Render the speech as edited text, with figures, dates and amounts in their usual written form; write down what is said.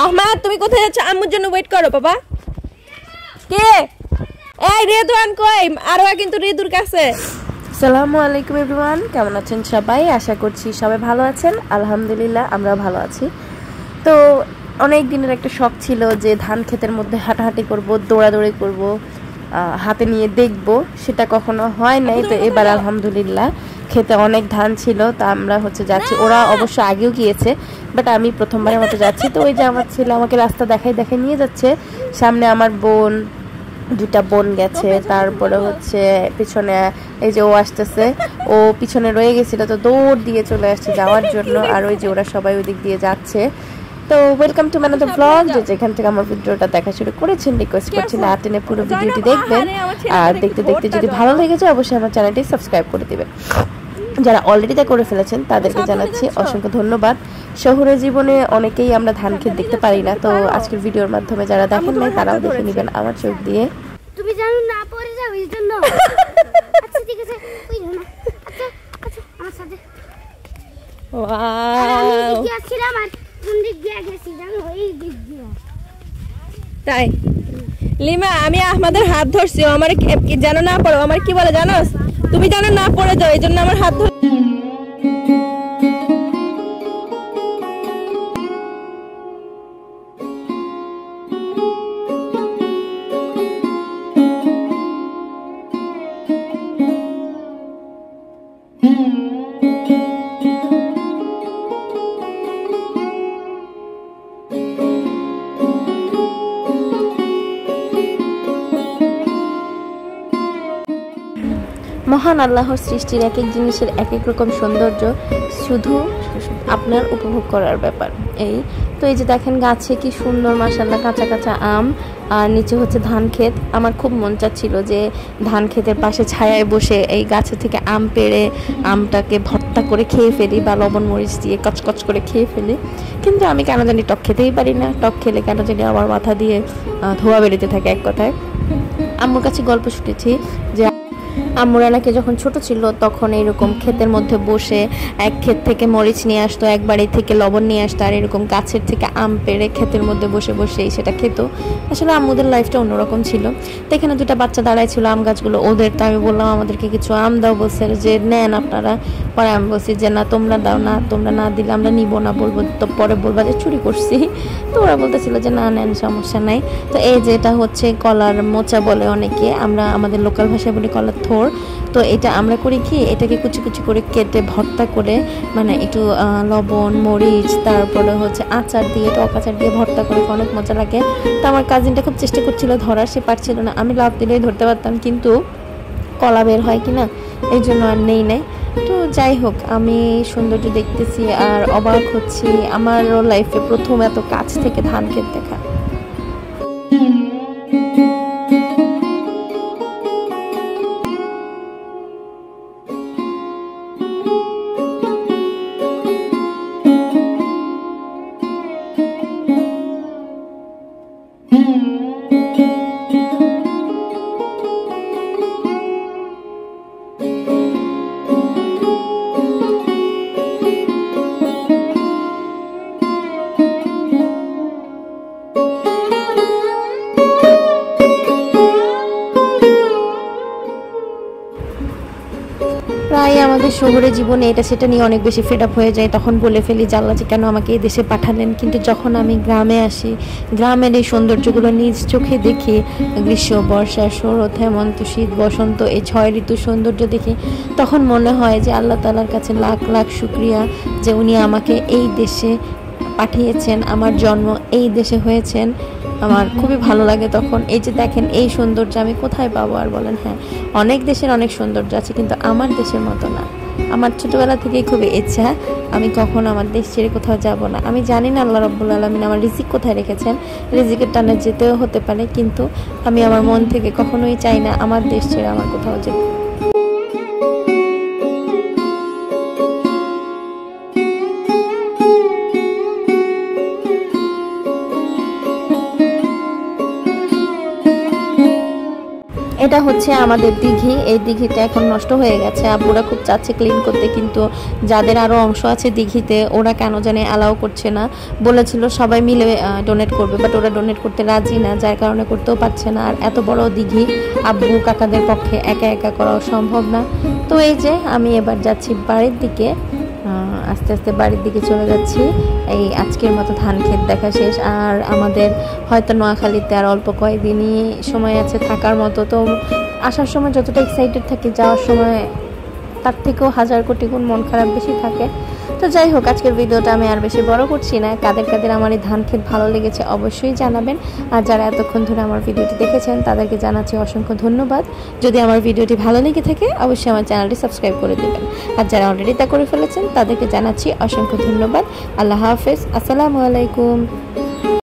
আহমাদ তুমি কোথায় যাচ্ছ? আম্মুর জন্য ওয়েট করো বাবা। কে? এই রেদওয়ান কই? আরোয়া কিন্তু রিদুর কাছে। আসসালামু আলাইকুম এভরিওয়ান, কেমন আছেন সবাই? আশা করছি সবাই ভালো আছেন। আলহামদুলিল্লাহ আমরাও ভালো আছি। তো অনেক দিনের একটা শখ ছিল যে ধান ক্ষেতের মধ্যে হাঁটাহাঁটি করব, দৌড়াদৌড়ি করব, হাতে নিয়ে দেখব, সেটা কখনো হয় নাই। তো এবার আলহামদুলিল্লাহ খেতে অনেক ধান ছিল, তা আমরা যাচ্ছি। ওরা অবশ্য আগেও গিয়েছে, বাট আমি প্রথমবারের মতো যাচ্ছি। তো ওই যে আমার ছেলে আমাকে রাস্তা দেখাই নিয়ে যাচ্ছে। সামনে আমার বোন, দুটা বোন গেছে, তারপরে পিছনে এই যে ও আসতেছে, ও পিছনে রয়ে গেছিল, তো দৌড় দিয়ে চলে আসছে যাওয়ার জন্য। আর ওই যে ওরা সবাই ওই দিক দিয়ে যাচ্ছে। তো welcome to my another blog. যেখান থেকে আমার ভিডিওটা দেখা শুরু করেছেন, রিকোয়েস্ট করছি না টেনে পুরো ভিডিওটি দেখবেন। আর দেখতে দেখতে যদি ভালো লেগে যায় অবশ্যই আমার চ্যানেলটি সাবস্ক্রাইব করে দিবেন। যারা অলরেডি তা করে ফেলেছেন তাদেরকে জানাচ্ছি অসংখ্য ধন্যবাদ। শহুরে জীবনে অনেকেই আমরা ধান ক্ষেত দেখতে পারি না, তো আজকের ভিডিওর মাধ্যমে যারা দেখেন নাই তারাও দেখে নেবেন আমার চোখ দিয়ে। তুমি জানো না পড়ে যাও এই জন্য। আচ্ছা ঠিক আছে, ওই না। আচ্ছা আচ্ছা আমার সাথে। ওয়াও, আমি কি আসছিলাম আর কোন দিক দিয়ে গেছি জানো? এই দিক দিয়ে। তাই লিমা, আমি আহমাদের হাত ধরছি, ও আমার কি জানো না পড়ো, আমার কি বলে জানোস? তুমি জানো না পড়ে যাও, এই জন্য আমার হাত ধর। মহান আল্লাহর সৃষ্টির এক এক জিনিসের এক এক রকম সৌন্দর্য, শুধু আপনার উপভোগ করার ব্যাপার। এই তো এই যে দেখেন গাছে কি সুন্দর মাশাআল্লাহ কাঁচা কাঁচা আম, আর নিচে ধান ক্ষেত। আমার খুব মন চাচ্ছিল যে ধান ক্ষেতের পাশে ছায়ায় বসে এই গাছে থেকে আম পেড়ে আমটাকে ভর্তা করে খেয়ে ফেলি, বা লবণ মরিচ দিয়ে কচকচ করে খেয়ে ফেলি। কিন্তু আমি কেন জানি টক খেতেই পারি না। টক খেলে কেন জানি আমার মাথা দিয়ে ধোঁয়া বেরোতে থাকে। এক কথায় আম্মুর কাছে গল্প শুনেছি যে আম্মুরা নাকি যখন ছোট ছিল তখন এরকম ক্ষেতের মধ্যে বসে এক ক্ষেত থেকে মরিচ নিয়ে আসতো, এক বাড়ি থেকে লবণ নিয়ে আসতো, আর এরকম গাছের থেকে আম পেড়ে ক্ষেতের মধ্যে বসে বসেই সেটা খেত। আসলে আম্মুদের লাইফটা অন্যরকম ছিল। তো এখানে দুটা বাচ্চা দাঁড়ায় ছিল আম গাছগুলো ওদের। তো আমি বললাম আমাদেরকে কিছু আম দাও, বলছে যে নেন আপনারা। পরে আমি বলছি যে না তোমরা দাও, না তোমরা না দিলে আমরা নিব না, বলবো তো পরে বলবা যে চুরি করছি। তো ওরা বলতেছিল যে না নেন, সমস্যা নাই। তো এই যে এটা কলার মোচা বলে অনেকে, আমরা আমাদের লোকাল ভাষায় বলি কলার থোড়। তো এটা আমরা করি কি, এটাকে কুচি কুচি করে কেটে ভর্তা করে, মানে একটু লবণ মরিচ তারপরে আচার দিয়ে, টক আচার দিয়ে ভর্তা করে অনেক মজা লাগে। তো আমার কাজিনটা খুব চেষ্টা করছিল ধরার, সে পারছিল না। আমি লাভ দিলেই ধরতে পারতাম, কিন্তু কলা বের হয় কিনা এই জন্য আর নেই নাই। তো যাই হোক, আমি সৌন্দর্য দেখতেছি আর অবাক হচ্ছি। আমারও লাইফে প্রথম এত কাছ থেকে ধান ক্ষেত দেখা। প্রায় আমাদের শহুরে জীবনে এটা সেটা নিয়ে অনেক বেশি ফেড আপ হয়ে যায়। তখন বলে ফেলি যে আল্লাহ কেন আমাকে এই দেশে পাঠালেন। কিন্তু যখন আমি গ্রামে আসি, গ্রামের এই সৌন্দর্যগুলো নিজ চোখে দেখি, গ্রীষ্ম বর্ষা শরৎ হেমন্ত শীত বসন্ত এই 6 ঋতুর সৌন্দর্য দেখি, তখন মনে হয় যে আল্লাহ তাআলার কাছে লাখ লাখ শুকরিয়া যে উনি আমাকে এই দেশে পাঠিয়েছেন, আমার জন্ম এই দেশে হয়েছেন। আমার খুবই ভালো লাগে তখন। এই যে দেখেন এই সৌন্দর্য আমি কোথায় পাবো? আর বলেন হ্যাঁ, অনেক দেশের অনেক সৌন্দর্য আছে, কিন্তু আমার দেশের মতো না। আমার ছোটোবেলা থেকেই খুবই ইচ্ছা আমি কখনো আমার দেশ ছেড়ে কোথাও যাব না। আমি জানি না আল্লাহ রাব্বুল আলামিন আমার রিজিক কোথায় রেখেছেন, রিজিকের টানে যেতেও হতে পারে, কিন্তু আমি আমার মন থেকে কখনোই চাই না আমার দেশ ছেড়ে আমার কোথাও যেতে। এটা হচ্ছে আমাদের দিঘি। এই দিঘিটা এখন নষ্ট হয়ে গেছে, আব্বুরা খুব চাচ্ছে ক্লিন করতে, কিন্তু যাদের আরও অংশ আছে দিঘিতে ওরা কেন জানে অ্যালাউ করছে না। বলেছিল সবাই মিলে ডোনেট করবে, বাট ওরা ডোনেট করতে রাজি না, যার কারণে করতেও পারছে না। আর এত বড় দিঘি আব্বু কাকাদের পক্ষে একা একা করাও সম্ভব না। তো এই যে আমি এবার যাচ্ছি বাড়ির দিকে, আস্তে আস্তে বাড়ির দিকে চলে যাচ্ছি। এই আজকের মতো ধান ক্ষেত দেখা শেষ, আর আমাদের হয়তো নোয়াখালীতে আর অল্প কয়েকদিনই সময় আছে থাকার মতো। তো আসার সময় যতটা এক্সাইটেড থাকি, যাওয়ার সময় তার থেকেও হাজার কোটি গুণ মন খারাপ বেশি থাকে। তো যাই হোক, আজকের ভিডিওটা আমি আর বেশি বড় করছি না। কাদের কাদের আমার এই ধান ক্ষেত ভালো লেগেছে অবশ্যই জানাবেন, আর যারা এতক্ষণ ধরে আমার ভিডিওটি দেখেছেন তাদেরকে জানাচ্ছি অসংখ্য ধন্যবাদ। যদি আমার ভিডিওটি ভালো লেগে থাকে অবশ্যই আমার চ্যানেলটি সাবস্ক্রাইব করে দেবেন, আর যারা অলরেডি তা করে ফেলেছেন তাদেরকে জানাচ্ছি অসংখ্য ধন্যবাদ। আল্লাহ হাফেজ, আসসালামু আলাইকুম।